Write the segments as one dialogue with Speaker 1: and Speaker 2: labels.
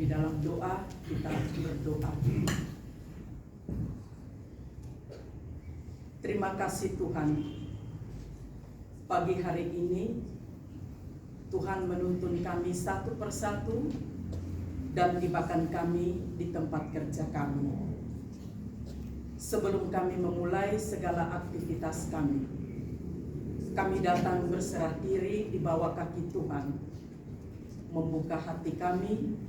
Speaker 1: Di dalam doa kita berdoa. Terima kasih Tuhan, pagi hari ini Tuhan menuntun kami satu persatu dan tibakan kami di tempat kerja kami. Sebelum kami memulai segala aktivitas kami datang berserah diri di bawah kaki Tuhan, membuka hati kami,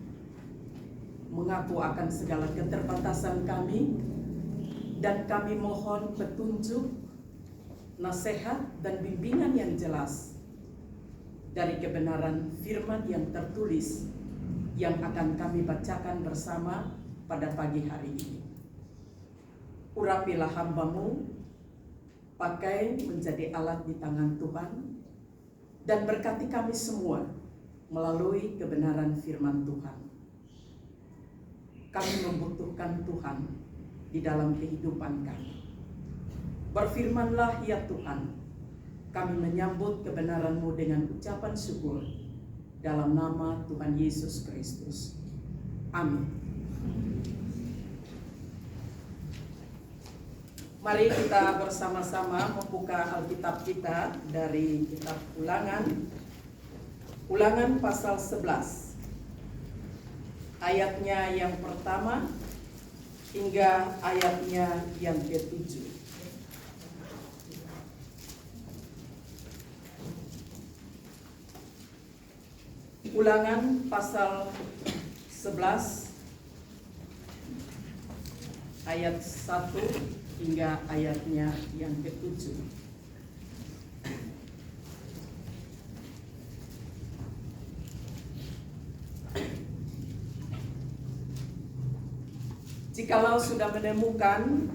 Speaker 1: mengaku akan segala keterbatasan kami, dan kami mohon petunjuk, nasihat, dan bimbingan yang jelas dari kebenaran firman yang tertulis yang akan kami bacakan bersama pada pagi hari ini. Urapilah hamba-Mu, pakai menjadi alat di tangan Tuhan, dan berkati kami semua melalui kebenaran firman Tuhan. Kami membutuhkan Tuhan di dalam kehidupan kami. Berfirmanlah ya Tuhan, kami menyambut kebenaran-Mu dengan ucapan syukur dalam nama Tuhan Yesus Kristus. Amin. Mari kita bersama-sama membuka Alkitab kita dari kitab Ulangan pasal 11. Ayatnya yang pertama hingga ayatnya yang ke-7. Ulangan pasal 11 ayat 1 hingga ayatnya yang ke-7. Jikalau sudah menemukan,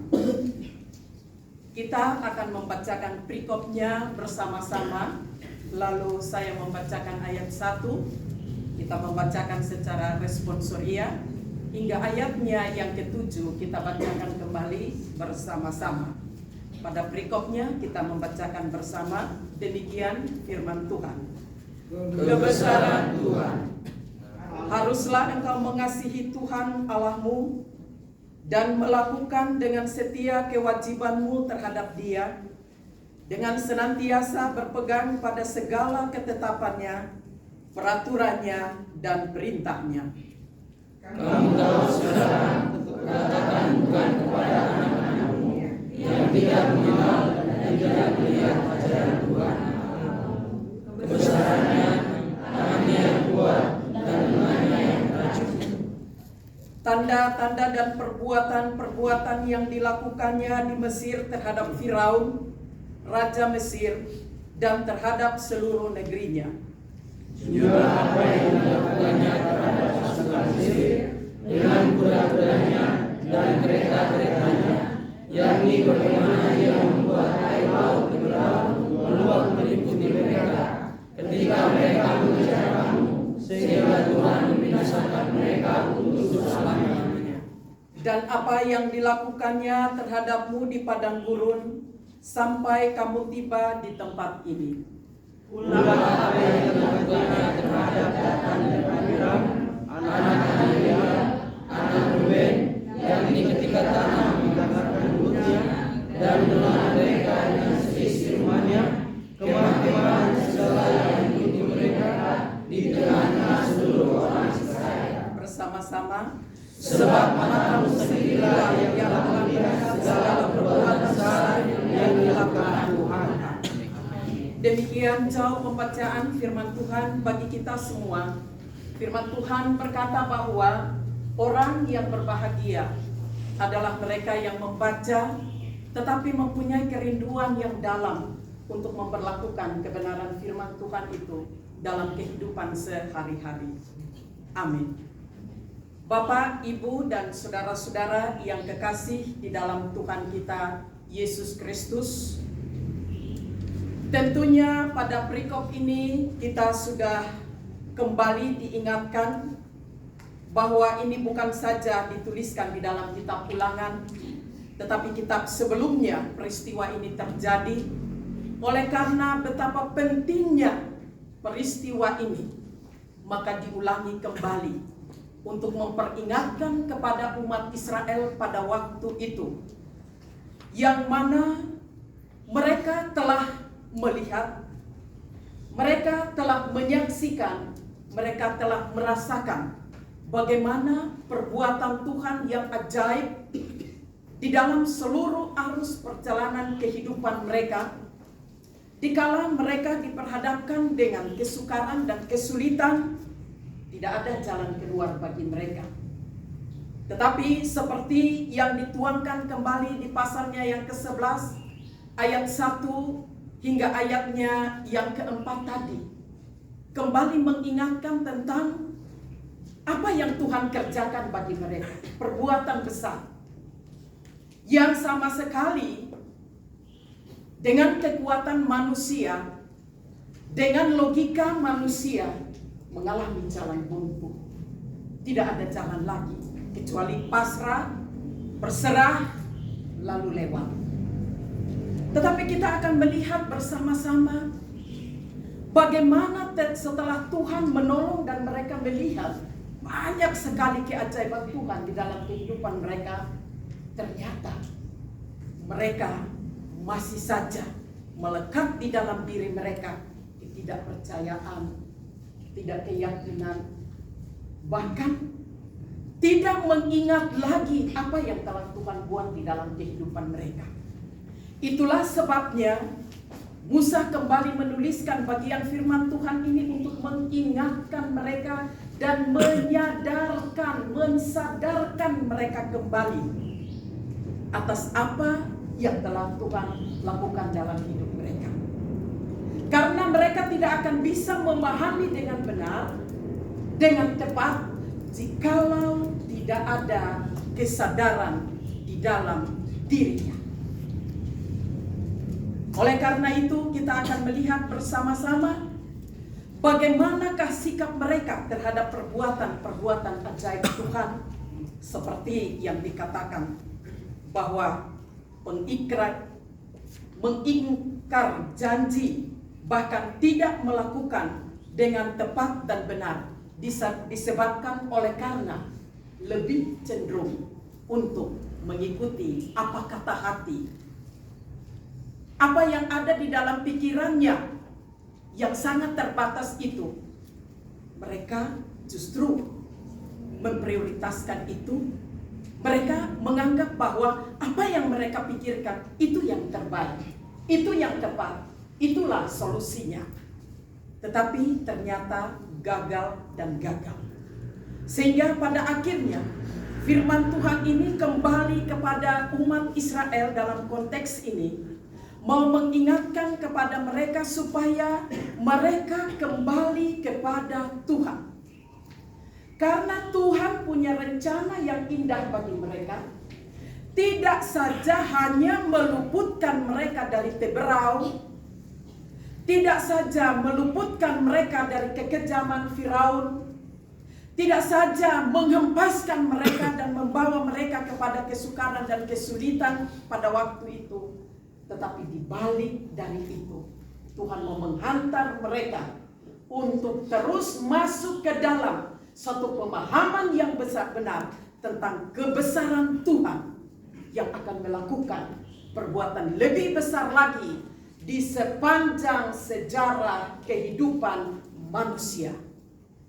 Speaker 1: kita akan membacakan perikopnya bersama-sama. Lalu saya membacakan ayat 1, kita membacakan secara responsoria, hingga ayatnya yang ke-7 kita bacakan kembali bersama-sama. Pada perikopnya kita membacakan bersama, demikian firman Tuhan. Kebesaran Tuhan. Haruslah engkau mengasihi Tuhan Allah-Mu dan melakukan dengan setia kewajiban-Mu terhadap Dia, dengan senantiasa berpegang pada segala ketetapannya, peraturannya, dan perintahnya.
Speaker 2: Kamu tahu saudara, katakan bukan kepada anak-anakmu yang tidak mengenal dan tidak melihat ajaran Tuhan. Kebesarannya, tangannya yang kuat, dan lengannya yang tajam.
Speaker 1: Tanda-tanda dan perbuatan-perbuatan yang dilakukannya di Mesir terhadap Firaun, Raja Mesir, dan terhadap seluruh negerinya.
Speaker 2: Juga apa yang dilakukannya terhadap pasukan Mesir dengan kuda-kudanya dan kereta-keretanya, yakni bagaimana ia membuat air laut di bawah meluap meliputi mereka ketika mereka mengejar kamu, sehingga Tuhan membinasakan mereka untuk selama-lamanya.
Speaker 1: Dan apa yang dilakukannya terhadapmu di padang gurun sampai kamu tiba di tempat ini.
Speaker 2: Ulang apa yang dilakukannya terhadap Datan dan Abiram, anak Adia, anak Ruben, yakni ketika tanah mendapatkan buktinya, dan menelan mereka dengan seisi rumahnya, kemah-kemahan segala yang mengikuti mereka di tengah-tengah seluruh orang Israel.
Speaker 1: Bersama-sama,
Speaker 2: sebab matamu sendirilah yang telah melihat segala perbuatan besar yang dilakukan Tuhan.
Speaker 1: Demikian jauh pembacaan firman Tuhan bagi kita semua. Firman Tuhan berkata bahwa orang yang berbahagia adalah mereka yang membaca tetapi mempunyai kerinduan yang dalam untuk memperlakukan kebenaran firman Tuhan itu dalam kehidupan sehari-hari. Amin. Bapak, Ibu, dan saudara-saudara yang kekasih di dalam Tuhan kita Yesus Kristus, tentunya pada perikop ini kita sudah kembali diingatkan bahwa ini bukan saja dituliskan di dalam kitab Ulangan, tetapi kitab sebelumnya peristiwa ini terjadi. Oleh karena betapa pentingnya peristiwa ini, maka diulangi kembali untuk memperingatkan kepada umat Israel pada waktu itu, yang mana mereka telah melihat, mereka telah menyaksikan, mereka telah merasakan bagaimana perbuatan Tuhan yang ajaib di dalam seluruh arus perjalanan kehidupan mereka, dikala mereka diperhadapkan dengan kesukaran dan kesulitan. Tidak ada jalan keluar bagi mereka. Tetapi seperti yang dituangkan kembali di pasalnya yang ke-11 ayat 1 hingga ayatnya yang ke-4 tadi, kembali mengingatkan tentang apa yang Tuhan kerjakan bagi mereka, perbuatan besar yang sama sekali dengan kekuatan manusia, dengan logika manusia mengalami jalan buntu. Tidak ada jalan lagi kecuali pasrah, berserah, lalu lewat. Tetapi kita akan melihat bersama-sama bagaimana setelah Tuhan menolong dan mereka melihat banyak sekali keajaiban Tuhan di dalam kehidupan mereka, ternyata mereka masih saja melekat di dalam diri mereka ketidakpercayaan, tidak keyakinan, bahkan tidak mengingat lagi apa yang telah Tuhan buat di dalam kehidupan mereka. Itulah sebabnya Musa kembali menuliskan bagian firman Tuhan ini untuk mengingatkan mereka dan menyadarkan, mensadarkan mereka kembali atas apa yang telah Tuhan lakukan dalam hidup mereka. Karena mereka tidak akan bisa memahami dengan benar, dengan tepat, jikalau tidak ada kesadaran di dalam dirinya. Oleh karena itu kita akan melihat bersama-sama bagaimanakah sikap mereka terhadap perbuatan-perbuatan ajaib Tuhan, seperti yang dikatakan bahwa mengingkar janji, bahkan tidak melakukan dengan tepat dan benar, disebabkan oleh karena lebih cenderung untuk mengikuti apa kata hati, apa yang ada di dalam pikirannya yang sangat terbatas itu. Mereka justru memprioritaskan itu. Mereka menganggap bahwa apa yang mereka pikirkan itu yang terbaik, itu yang tepat, itulah solusinya. Tetapi ternyata gagal dan gagal. Sehingga pada akhirnya firman Tuhan ini kembali kepada umat Israel dalam konteks ini, mau mengingatkan kepada mereka supaya mereka kembali kepada Tuhan. Karena Tuhan punya rencana yang indah bagi mereka. Tidak saja hanya meluputkan mereka dari Teberau, tidak saja meluputkan mereka dari kekejaman Firaun, tidak saja menghempaskan mereka dan membawa mereka kepada kesukaran dan kesulitan pada waktu itu, tetapi di balik dari itu Tuhan mau menghantar mereka untuk terus masuk ke dalam satu pemahaman yang besar benar tentang kebesaran Tuhan yang akan melakukan perbuatan lebih besar lagi di sepanjang sejarah kehidupan manusia,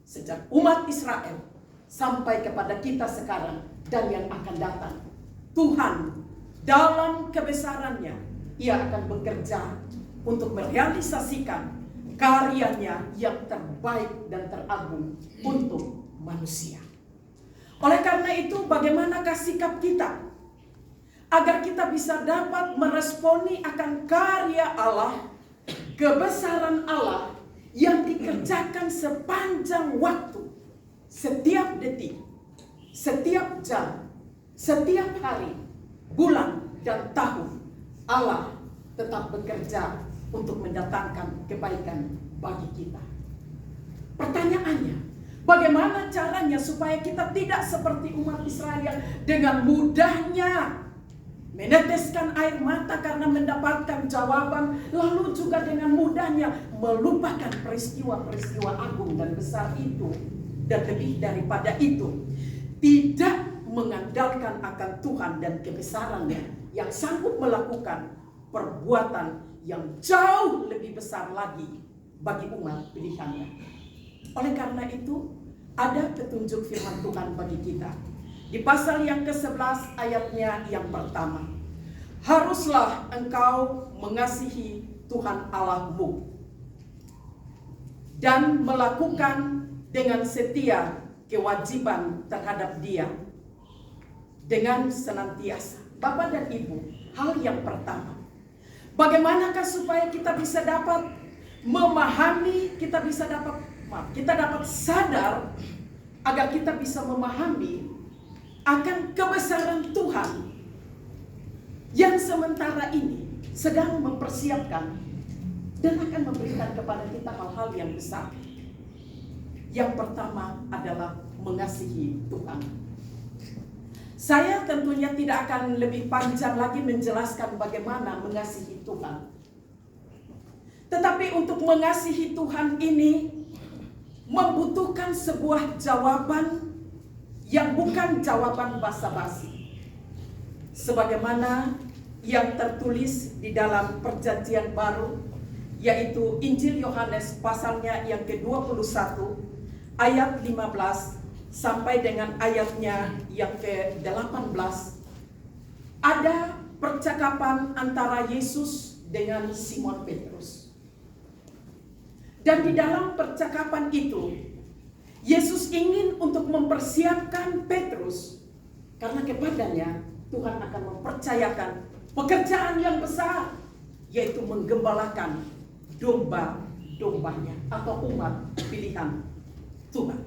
Speaker 1: sejak umat Israel sampai kepada kita sekarang dan yang akan datang. Tuhan dalam kebesarannya, Ia akan bekerja untuk merealisasikan karyanya yang terbaik dan teragung untuk manusia. Oleh karena itu, bagaimanakah sikap kita agar kita bisa dapat meresponi akan karya Allah, kebesaran Allah yang dikerjakan sepanjang waktu, setiap detik, setiap jam, setiap hari, bulan, dan tahun. Allah tetap bekerja untuk mendatangkan kebaikan bagi kita. Pertanyaannya, bagaimana caranya supaya kita tidak seperti umat Israel yang dengan mudahnya meneteskan air mata karena mendapatkan jawaban, lalu juga dengan mudahnya melupakan peristiwa-peristiwa agung dan besar itu Dan lebih daripada itu, tidak mengandalkan akan Tuhan dan kebesarannya yang sanggup melakukan perbuatan yang jauh lebih besar lagi bagi umat pilihannya. Oleh karena itu, ada petunjuk firman Tuhan bagi kita. Di pasal yang ke-11 ayatnya yang pertama. Haruslah engkau mengasihi Tuhan Allahmu dan melakukan dengan setia kewajiban terhadap Dia dengan senantiasa. Bapak dan Ibu, hal yang pertama, bagaimanakah supaya kita bisa dapat memahami, kita dapat sadar agar kita bisa memahami akan kebesaran Tuhan yang sementara ini sedang mempersiapkan dan akan memberikan kepada kita hal-hal yang besar. Yang pertama adalah mengasihi Tuhan. Saya tentunya tidak akan lebih panjang lagi menjelaskan bagaimana mengasihi Tuhan. Tetapi untuk mengasihi Tuhan ini membutuhkan sebuah jawaban yang bukan jawaban basa-basi. Sebagaimana yang tertulis di dalam Perjanjian Baru, yaitu Injil Yohanes pasalnya yang ke-21 ayat 15 sampai dengan ayatnya yang ke-18. Ada percakapan antara Yesus dengan Simon Petrus. Dan di dalam percakapan itu, Yesus ingin untuk mempersiapkan Petrus, karena kepadanya Tuhan akan mempercayakan pekerjaan yang besar, yaitu menggembalakan domba-dombanya atau umat pilihan Tuhan.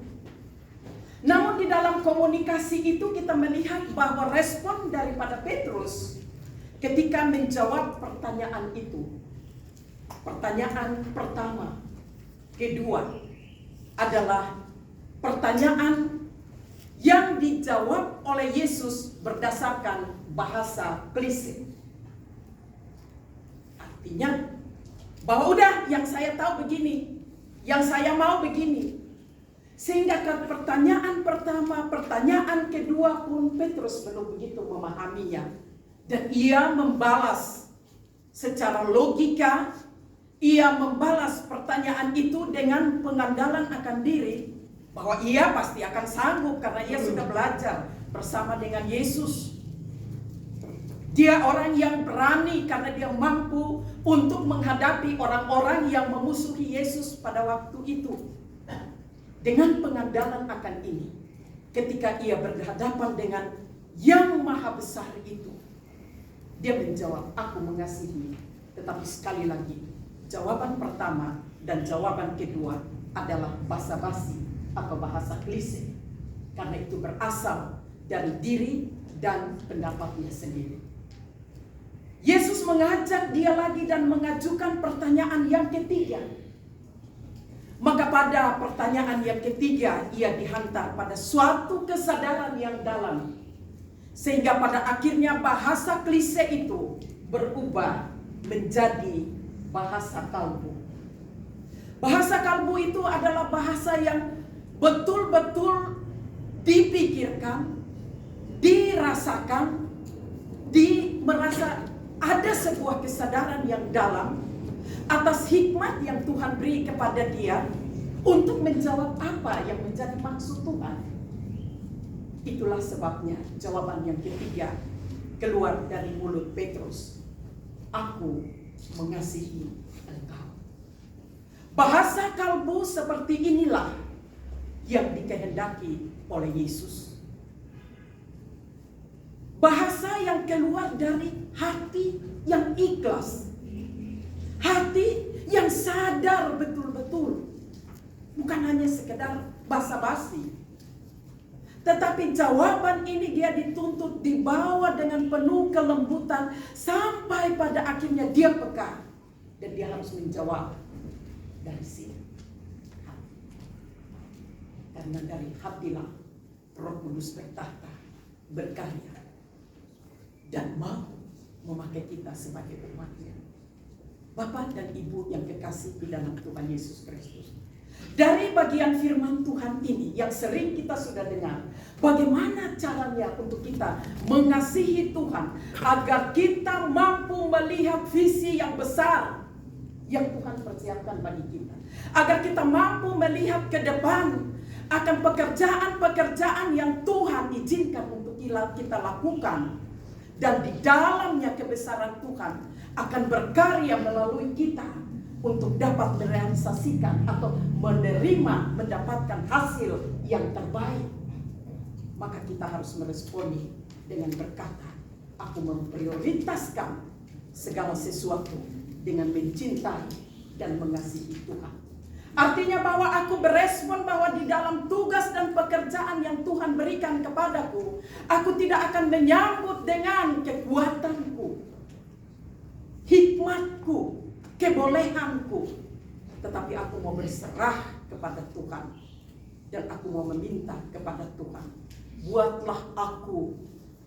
Speaker 1: Namun di dalam komunikasi itu kita melihat bahwa respon daripada Petrus ketika menjawab pertanyaan itu. Pertanyaan pertama, kedua adalah pertanyaan yang dijawab oleh Yesus berdasarkan bahasa klise. Artinya bahwa udah, yang saya tahu begini, yang saya mau begini. Sehingga pertanyaan pertama, pertanyaan kedua pun Petrus belum begitu memahaminya. Dan ia membalas secara logika, ia membalas pertanyaan itu dengan pengandalan akan diri, bahwa ia pasti akan sanggup karena ia sudah belajar bersama dengan Yesus. Dia orang yang berani karena dia mampu untuk menghadapi orang-orang yang memusuhi Yesus pada waktu itu. Dengan pengandalan akan ini, ketika ia berhadapan dengan yang maha besar itu, dia menjawab, aku mengasihi. Tetapi sekali lagi, jawaban pertama dan jawaban kedua adalah basa-basi atau bahasa klise, karena itu berasal dari diri dan pendapatnya sendiri. Yesus mengajak dia lagi dan mengajukan pertanyaan yang ketiga. Maka pada pertanyaan yang ketiga, ia dihantar pada suatu kesadaran yang dalam, sehingga pada akhirnya bahasa klise itu berubah menjadi bahasa kalbu. Bahasa kalbu itu adalah bahasa yang betul-betul dipikirkan, dirasakan, merasa ada sebuah kesadaran yang dalam atas hikmat yang Tuhan beri kepada dia untuk menjawab apa yang menjadi maksud Tuhan. Itulah sebabnya jawaban yang ketiga keluar dari mulut Petrus. Aku mengasihi engkau. Bahasa kalbu seperti inilah yang dikehendaki oleh Yesus. Bahasa yang keluar dari hati yang ikhlas. Hati yang sadar betul-betul. Bukan hanya sekedar basa-basi. Tetapi jawaban ini dia dituntut dibawa dengan penuh kelembutan sampai pada akhirnya dia peka. Dan dia harus menjawab dari sini. Karena dari hatilah Roh Kudus bertahta, berkarya, dan mau memakai kita sebagai umatnya. Bapak dan Ibu yang kekasih di dalam Tuhan Yesus Kristus, Dari bagian firman Tuhan ini yang sering kita sudah dengar, bagaimana caranya untuk kita mengasihi Tuhan agar kita mampu melihat visi yang besar yang Tuhan persiapkan bagi kita, agar kita mampu melihat ke depan akan pekerjaan-pekerjaan yang Tuhan izinkan untuk kita lakukan, dan di dalamnya kebesaran Tuhan akan berkarya melalui kita untuk dapat merealisasikan atau mendapatkan hasil yang terbaik. Maka kita harus meresponi dengan berkata, aku memprioritaskan segala sesuatu dengan mencintai dan mengasihi Tuhan. Artinya bahwa aku berespon bahwa di dalam tugas dan pekerjaan yang Tuhan berikan kepadaku, aku tidak akan menyambut dengan kekuatanku, hikmatku, kebolehanku, tetapi aku mau berserah kepada Tuhan, dan aku mau meminta kepada Tuhan, buatlah aku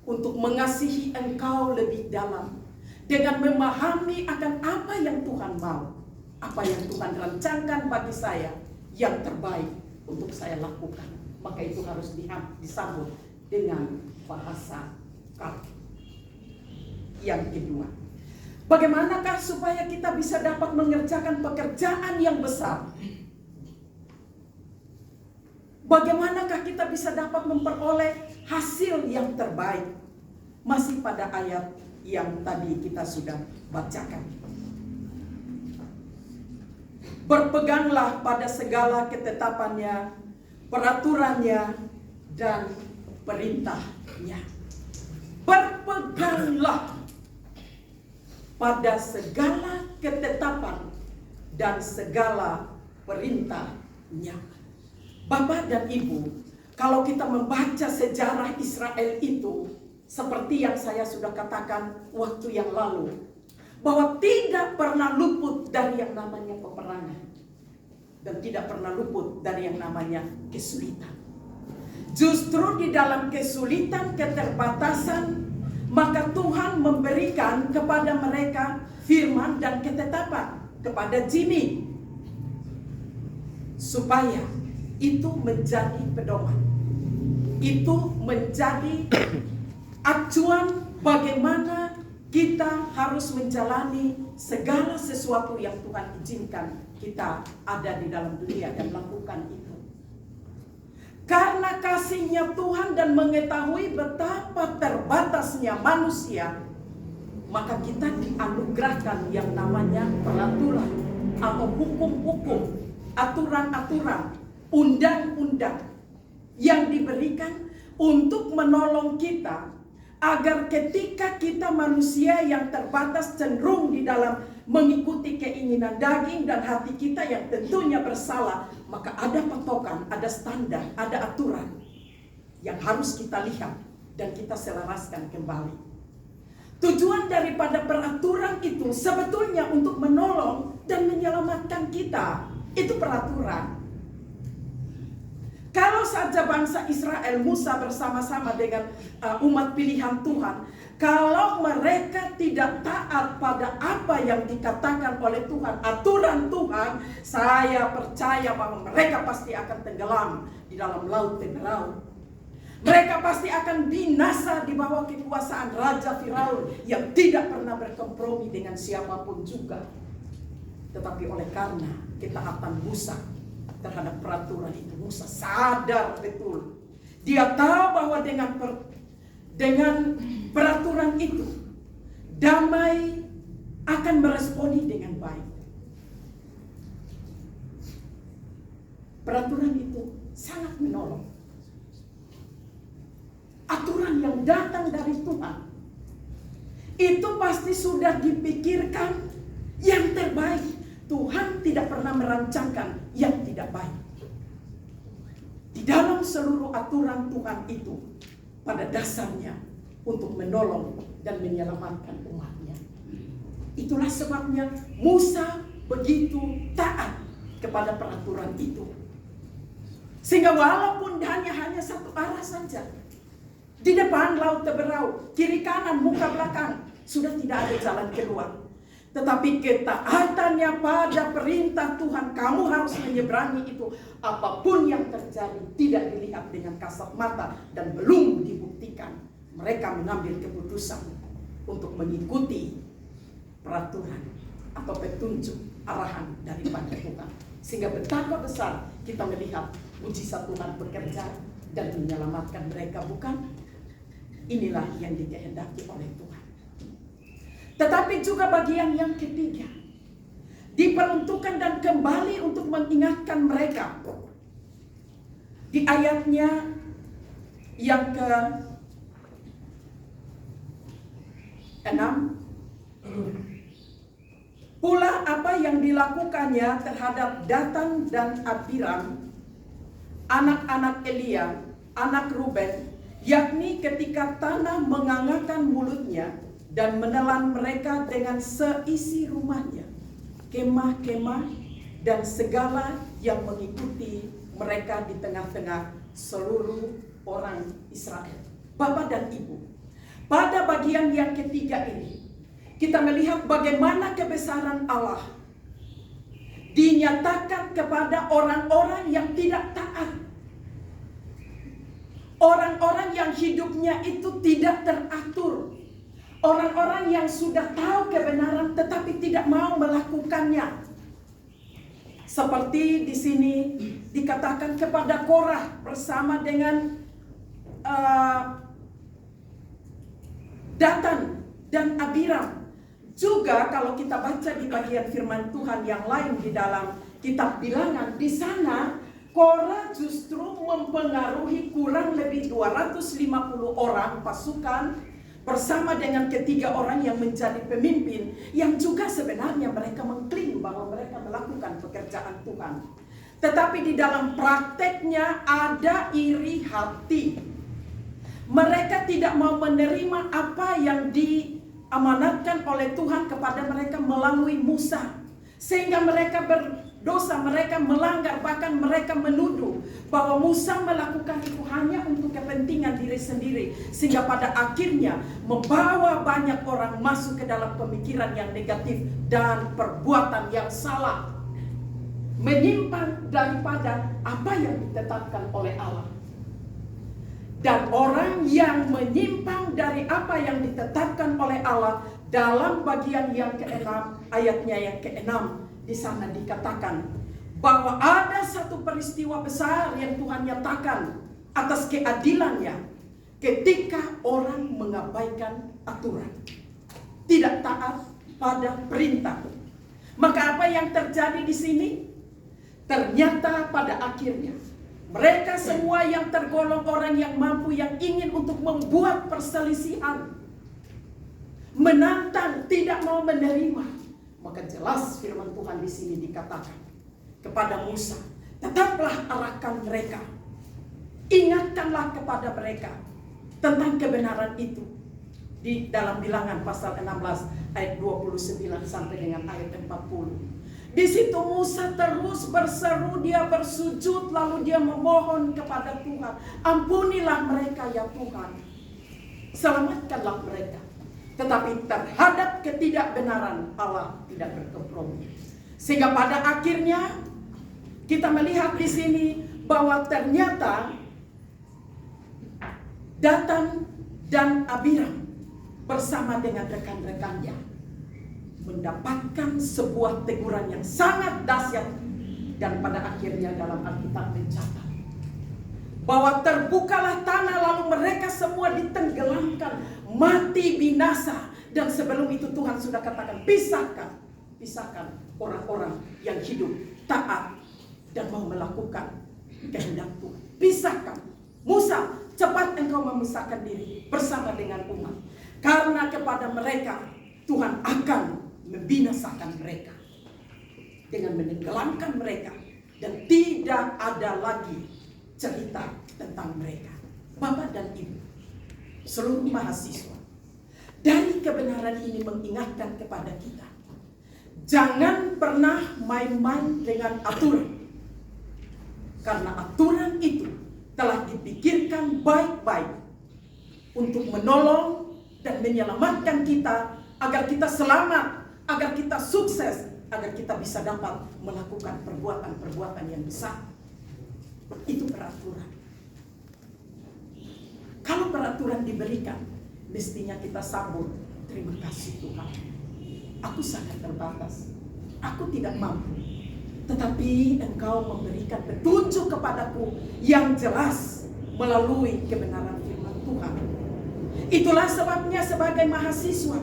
Speaker 1: untuk mengasihi Engkau lebih dalam, dengan memahami akan apa yang Tuhan mau, apa yang Tuhan rancangkan bagi saya yang terbaik untuk saya lakukan. Maka itu harus disambut dengan bahasa kalb. Yang kedua, bagaimanakah supaya kita bisa dapat mengerjakan pekerjaan yang besar? Bagaimanakah kita bisa dapat memperoleh hasil yang terbaik? Masih pada ayat yang tadi kita sudah bacakan. Berpeganglah pada segala ketetapannya, peraturannya, dan perintahnya. Berpeganglah pada segala ketetapan dan segala perintahnya. Bapak dan Ibu, kalau kita membaca sejarah Israel itu, seperti yang saya sudah katakan waktu yang lalu, bahwa tidak pernah luput dari yang namanya peperangan, dan tidak pernah luput dari yang namanya kesulitan. Justru di dalam kesulitan, keterbatasan, maka Tuhan memberikan kepada mereka firman dan ketetapan kepada Jimmy, supaya itu menjadi pedoman, itu menjadi acuan bagaimana kita harus menjalani segala sesuatu yang Tuhan izinkan kita ada di dalam dunia dan lakukan itu. Karena kasih-Nya Tuhan dan mengetahui betapa terbatasnya manusia, maka kita dianugerahkan yang namanya peraturan atau hukum-hukum, aturan-aturan, undang-undang yang diberikan untuk menolong kita agar ketika kita manusia yang terbatas cenderung di dalam mengikuti keinginan daging dan hati kita yang tentunya bersalah, maka ada patokan, ada standar, ada aturan yang harus kita lihat dan kita selaraskan kembali. Tujuan daripada peraturan itu sebetulnya untuk menolong dan menyelamatkan kita. Itu peraturan. Kalau saja bangsa Israel, Musa bersama-sama dengan umat pilihan Tuhan, kalau mereka tidak taat pada apa yang dikatakan oleh Tuhan, aturan Tuhan, saya percaya bahwa mereka pasti akan tenggelam di dalam laut Teberau. Mereka pasti akan binasa di bawah kekuasaan Raja Firaun yang tidak pernah berkompromi dengan siapapun juga. Tetapi oleh karena ketaatan Musa terhadap peraturan itu, Musa sadar betul. Dia tahu bahwa dengan peraturan itu, damai akan meresponi dengan baik. Peraturan itu sangat menolong. Aturan yang datang dari Tuhan itu pasti sudah dipikirkan yang terbaik. Tuhan tidak pernah merancangkan yang tidak baik. Di dalam seluruh aturan Tuhan itu, pada dasarnya untuk menolong dan menyelamatkan umatnya. Itulah sebabnya Musa begitu taat kepada peraturan itu. Sehingga walaupun hanya satu arah saja, di depan laut Teberau, kiri kanan, muka belakang, sudah tidak ada jalan keluar. Tetapi ketaatannya pada perintah Tuhan, kamu harus menyeberangi itu. Apapun yang terjadi tidak dilihat dengan kasat mata dan belum dibuktikan. Mereka mengambil keputusan untuk mengikuti peraturan atau petunjuk arahan daripada Tuhan. Sehingga betapa besar kita melihat mujizat Tuhan bekerja dan menyelamatkan mereka, bukan? Inilah yang dikehendaki oleh Tuhan. Tetapi juga bagian yang ketiga, diperuntukkan dan kembali untuk mengingatkan mereka. Di ayatnya yang ke-6, pula apa yang dilakukannya terhadap Datan dan Abiram, anak-anak Elia, anak Ruben, yakni ketika tanah mengangakan mulutnya dan menelan mereka dengan seisi rumahnya, kemah-kemah dan segala yang mengikuti mereka di tengah-tengah seluruh orang Israel. Bapak dan Ibu, pada bagian yang ketiga ini kita melihat bagaimana kebesaran Allah dinyatakan kepada orang-orang yang tidak taat, orang-orang yang hidupnya itu tidak teratur, orang-orang yang sudah tahu kebenaran tetapi tidak mau melakukannya. Seperti di sini dikatakan kepada Korah bersama dengan Datan dan Abiram. Juga kalau kita baca di bagian firman Tuhan yang lain di dalam kitab Bilangan, di sana Korah justru mempengaruhi kurang lebih 250 orang pasukan bersama dengan ketiga orang yang menjadi pemimpin, yang juga sebenarnya mereka mengklaim bahwa mereka melakukan pekerjaan Tuhan. Tetapi di dalam prakteknya ada iri hati. Mereka tidak mau menerima apa yang diamanatkan oleh Tuhan kepada mereka melalui Musa. Sehingga mereka berdosa, mereka melanggar, bahkan mereka menuduh bahwa Musa melakukan itu hanya untuk kepentingan diri sendiri. Sehingga pada akhirnya membawa banyak orang masuk ke dalam pemikiran yang negatif dan perbuatan yang salah, menyimpang daripada apa yang ditetapkan oleh Allah. Dan orang yang menyimpang dari apa yang ditetapkan oleh Allah, dalam bagian yang ke-6, ayatnya yang ke-6, di sana dikatakan bahwa ada satu peristiwa besar yang Tuhan nyatakan atas keadilannya ketika orang mengabaikan aturan, tidak taat pada perintah. Maka apa yang terjadi di sini? Ternyata pada akhirnya mereka semua yang tergolong orang yang mampu, yang ingin untuk membuat perselisihan, menantang, tidak mau menerima. Maka jelas firman Tuhan di sini dikatakan kepada Musa, tetaplah arahkan mereka, ingatkanlah kepada mereka tentang kebenaran itu. Di dalam Bilangan pasal 16 ayat 29 sampai dengan ayat 40. Di situ Musa terus berseru, dia bersujud, lalu dia memohon kepada Tuhan, ampunilah mereka ya Tuhan, selamatkanlah mereka. Tetapi terhadap ketidakbenaran Allah tidak berkompromi. Sehingga pada akhirnya kita melihat di sini bahwa ternyata Datan dan Abiram bersama dengan rekan-rekannya mendapatkan sebuah teguran yang sangat dahsyat. Dan pada akhirnya dalam Alkitab mencatat bahwa terbukalah tanah, lalu mereka semua ditenggelamkan, mati binasa. Dan sebelum itu Tuhan sudah katakan, pisahkan orang-orang yang hidup taat dan mau melakukan kehendak Tuhan. Pisahkan. Musa, cepat engkau memisahkan diri bersama dengan umat, karena kepada mereka Tuhan akan membinasakan mereka dengan menenggelamkan mereka, dan tidak ada lagi cerita tentang mereka. Bapak dan Ibu, seluruh mahasiswa, dari kebenaran ini mengingatkan kepada kita, jangan pernah main-main dengan aturan, karena aturan itu telah dipikirkan baik-baik untuk menolong dan menyelamatkan kita agar kita selamat agar kita sukses, agar kita bisa dapat melakukan perbuatan-perbuatan yang besar. Itu peraturan. Kalau peraturan diberikan, mestinya kita sambut, terima kasih Tuhan. Aku sangat terbatas, aku tidak mampu, tetapi Engkau memberikan petunjuk kepadaku yang jelas melalui kebenaran firman Tuhan. Itulah sebabnya sebagai mahasiswa,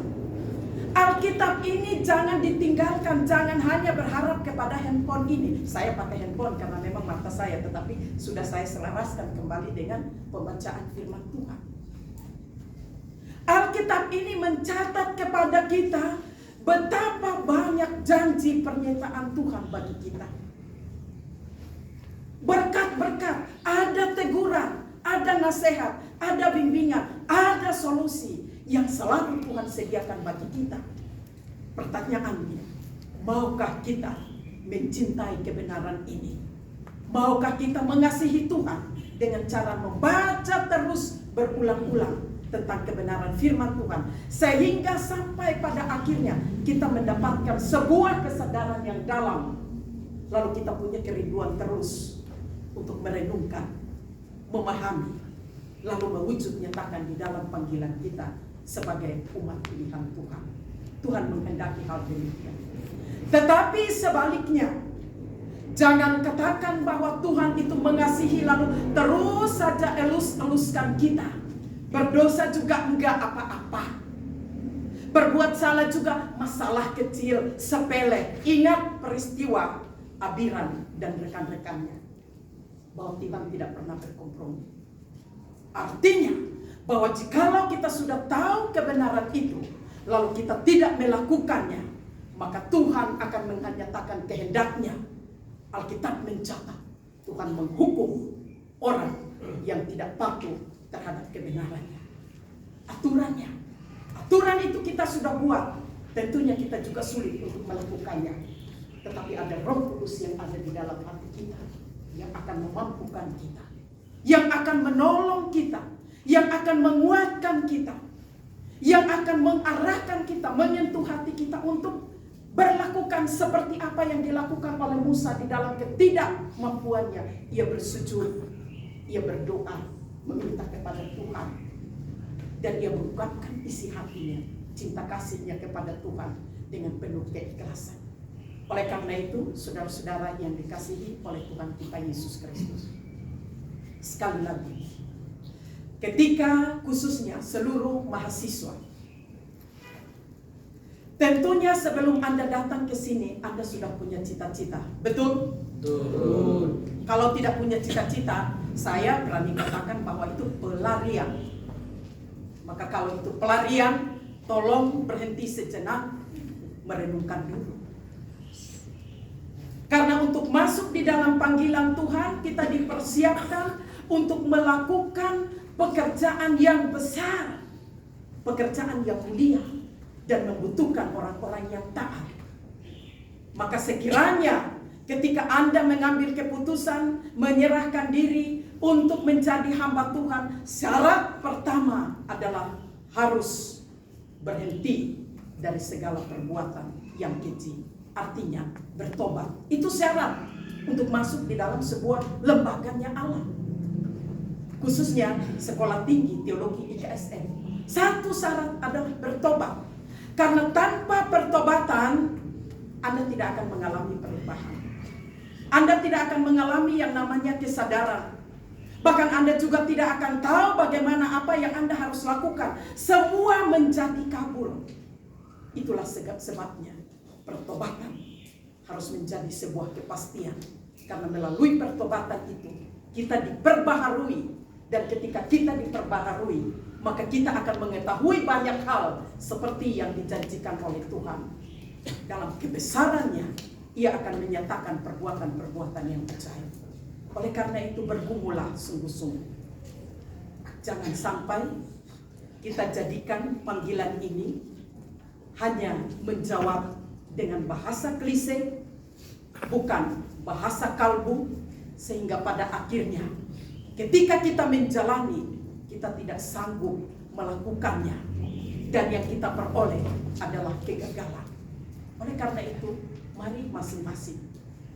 Speaker 1: Alkitab ini jangan ditinggalkan, jangan hanya berharap kepada handphone ini. Saya pakai handphone karena memang mata saya, tetapi sudah saya selaraskan kembali dengan pembacaan firman Tuhan. Alkitab ini mencatat kepada kita betapa banyak janji pernyataan Tuhan bagi kita. Berkat-berkat, ada teguran, ada nasihat, ada bimbingan, ada solusi yang selalu Tuhan sediakan bagi kita. Pertanyaannya, maukah kita mencintai kebenaran ini? Maukah kita mengasihi Tuhan dengan cara membaca terus berulang-ulang tentang kebenaran firman Tuhan, sehingga sampai pada akhirnya kita mendapatkan sebuah kesadaran yang dalam, lalu kita punya kerinduan terus untuk merenungkan, memahami, lalu mewujud nyatakan di dalam panggilan kita sebagai umat pilihan Tuhan. Tuhan menghendaki hal demikian. Tetapi sebaliknya, jangan katakan bahwa Tuhan itu mengasihi lalu terus saja elus-eluskan kita. Berdosa juga enggak apa-apa. Berbuat salah juga masalah kecil, sepele. Ingat peristiwa Abiram dan rekan-rekannya, bahwa Tuhan tidak pernah berkompromi. Artinya bahwa jikalau kita sudah tahu kebenaran itu, lalu kita tidak melakukannya, maka Tuhan akan menyatakan kehendaknya. Alkitab mencatat Tuhan menghukum orang yang tidak patuh terhadap kebenarannya. Aturan itu kita sudah buat, tentunya kita juga sulit untuk melakukannya. Tetapi ada Roh Kudus yang ada di dalam hati kita, yang akan memampukan kita, yang akan menolong kita, yang akan menguatkan kita, yang akan mengarahkan kita, menyentuh hati kita untuk berlakukan seperti apa yang dilakukan oleh Musa di dalam ketidakmampuannya. Ia bersujud, ia berdoa, meminta kepada Tuhan, dan ia mengungkapkan isi hatinya, cinta kasihnya kepada Tuhan dengan penuh keikhlasan. Oleh karena itu, saudara-saudara yang dikasihi oleh Tuhan kita Yesus Kristus, sekali lagi, ketika khususnya seluruh mahasiswa, tentunya sebelum Anda datang ke sini, Anda sudah punya cita-cita, betul?
Speaker 2: Betul.
Speaker 1: Kalau tidak punya cita-cita, saya berani katakan bahwa itu pelarian. Maka kalau itu pelarian, tolong berhenti sejenak, merenungkan dulu. Karena untuk masuk di dalam panggilan Tuhan, kita dipersiapkan untuk melakukan pekerjaan yang besar, pekerjaan yang mulia, dan membutuhkan orang-orang yang taat. Maka sekiranya ketika Anda mengambil keputusan menyerahkan diri untuk menjadi hamba Tuhan, syarat pertama adalah harus berhenti dari segala perbuatan yang keji. Artinya bertobat. Itu syarat untuk masuk di dalam sebuah lembaganya Allah, khususnya sekolah tinggi teologi IKSN. Satu syarat adalah bertobat. Karena tanpa pertobatan, Anda tidak akan mengalami perubahan. Anda tidak akan mengalami yang namanya kesadaran. Bahkan Anda juga tidak akan tahu bagaimana apa yang Anda harus lakukan. Semua menjadi kabur. Itulah sebabnya pertobatan harus menjadi sebuah kepastian. Karena melalui pertobatan itu kita diperbaharui. Dan ketika kita diperbaharui, maka kita akan mengetahui banyak hal seperti yang dijanjikan oleh Tuhan. Dalam kebesarannya, Ia akan menyatakan perbuatan-perbuatan yang ajaib. Oleh karena itu bergumulah sungguh-sungguh. Jangan sampai kita jadikan panggilan ini hanya menjawab dengan bahasa klise, bukan bahasa kalbu, sehingga pada akhirnya ketika kita menjalani, kita tidak sanggup melakukannya, dan yang kita peroleh adalah kegagalan. Oleh karena itu, mari masing-masing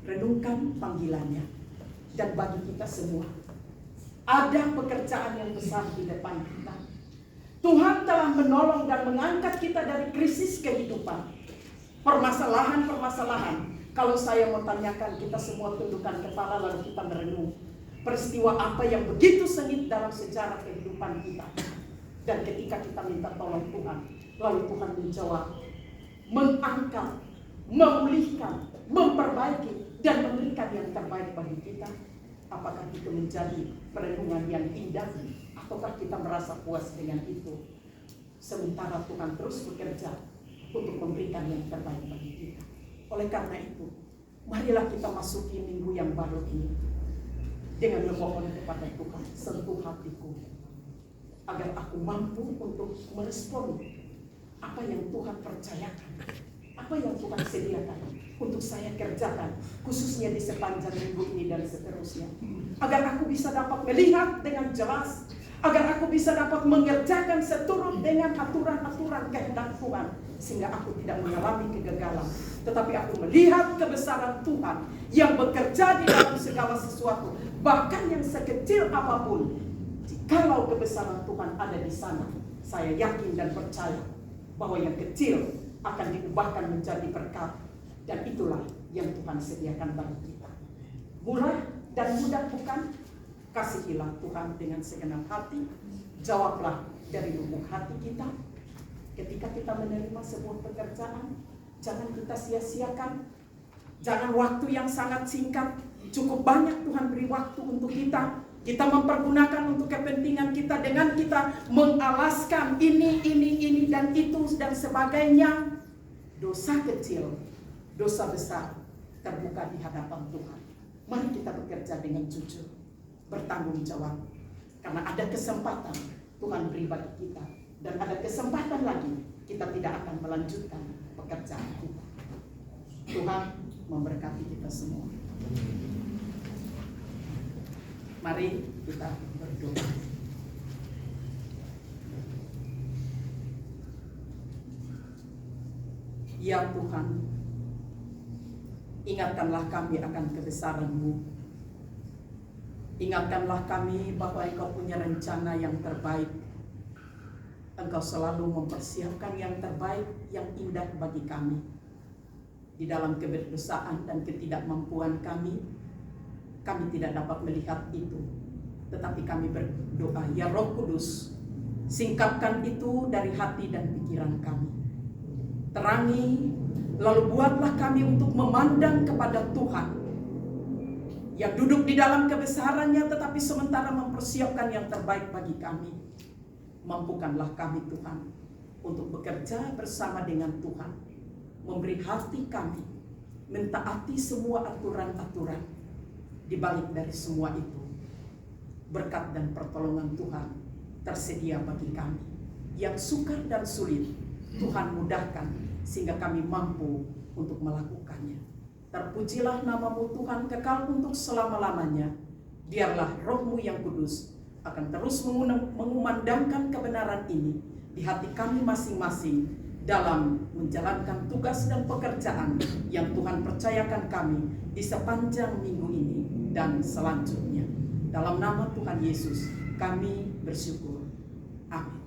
Speaker 1: renungkan panggilannya. Dan bagi kita semua, ada pekerjaan yang besar di depan kita. Tuhan telah menolong dan mengangkat kita dari krisis kehidupan. Permasalahan-permasalahan. Kalau saya mau tanyakan, kita semua tundukkan kepala lalu kita merenung. Peristiwa apa yang begitu sengit dalam sejarah kehidupan kita. Dan ketika kita minta tolong Tuhan, lalu Tuhan menjawab, mengangkat, memulihkan, memperbaiki, dan memberikan yang terbaik bagi kita. Apakah itu menjadi perenungan yang indah, ataukah kita merasa puas dengan itu? Sementara Tuhan terus bekerja untuk memberikan yang terbaik bagi kita. Oleh karena itu, marilah kita masuki minggu yang baru ini dengan memohon kepada Tuhan, sentuh hatiku, agar aku mampu untuk merespon apa yang Tuhan percayakan, apa yang Tuhan sediakan untuk saya kerjakan, khususnya di sepanjang minggu ini dan seterusnya. Agar aku bisa dapat melihat dengan jelas, agar aku bisa dapat mengerjakan seturut dengan aturan-aturan kehendak Tuhan, sehingga aku tidak mengalami kegagalan, tetapi aku melihat kebesaran Tuhan yang bekerja di dalam segala sesuatu, bahkan yang sekecil apapun. Jikalau kebesaran Tuhan ada di sana, saya yakin dan percaya bahwa yang kecil akan diubahkan menjadi berkat, dan itulah yang Tuhan sediakan bagi kita. Murah dan mudah bukan? Kasihilah Tuhan dengan segenap hati. Jawablah dari lubuk hati kita. Ketika kita menerima sebuah pekerjaan, jangan kita sia-siakan. Jangan waktu yang sangat singkat. Cukup banyak Tuhan beri waktu untuk kita. Kita mempergunakan untuk kepentingan kita dengan kita mengalaskan ini, dan itu, dan sebagainya. Dosa kecil, dosa besar terbuka di hadapan Tuhan. Mari kita bekerja dengan jujur, bertanggung jawab. Karena ada kesempatan Tuhan beri bagi kita. Dan ada kesempatan lagi kita tidak akan melanjutkan pekerjaan kita. Tuhan memberkati kita semua. Mari kita berdoa. Ya Tuhan, ingatkanlah kami akan kebesaran-Mu. Ingatkanlah kami bahwa Engkau punya rencana yang terbaik. Engkau selalu mempersiapkan yang terbaik, yang indah bagi kami. Di dalam keberdosaan dan ketidakmampuan kami tidak dapat melihat itu. Tetapi kami berdoa, ya Roh Kudus, singkapkan itu dari hati dan pikiran kami. Terangi, lalu buatlah kami untuk memandang kepada Tuhan yang duduk di dalam kebesarannya, tetapi sementara mempersiapkan yang terbaik bagi kami. Mampukanlah kami Tuhan untuk bekerja bersama dengan Tuhan, memberi hati kami, mentaati semua aturan-aturan. Di balik dari semua itu, berkat dan pertolongan Tuhan tersedia bagi kami. Yang sukar dan sulit, Tuhan mudahkan sehingga kami mampu untuk melakukannya. Terpujilah nama-Mu Tuhan kekal untuk selama-lamanya. Biarlah Roh-Mu yang kudus akan terus mengumandangkan kebenaran ini di hati kami masing-masing dalam menjalankan tugas dan pekerjaan yang Tuhan percayakan kami di sepanjang minggu ini dan selanjutnya. Dalam nama Tuhan Yesus kami bersyukur. Amin.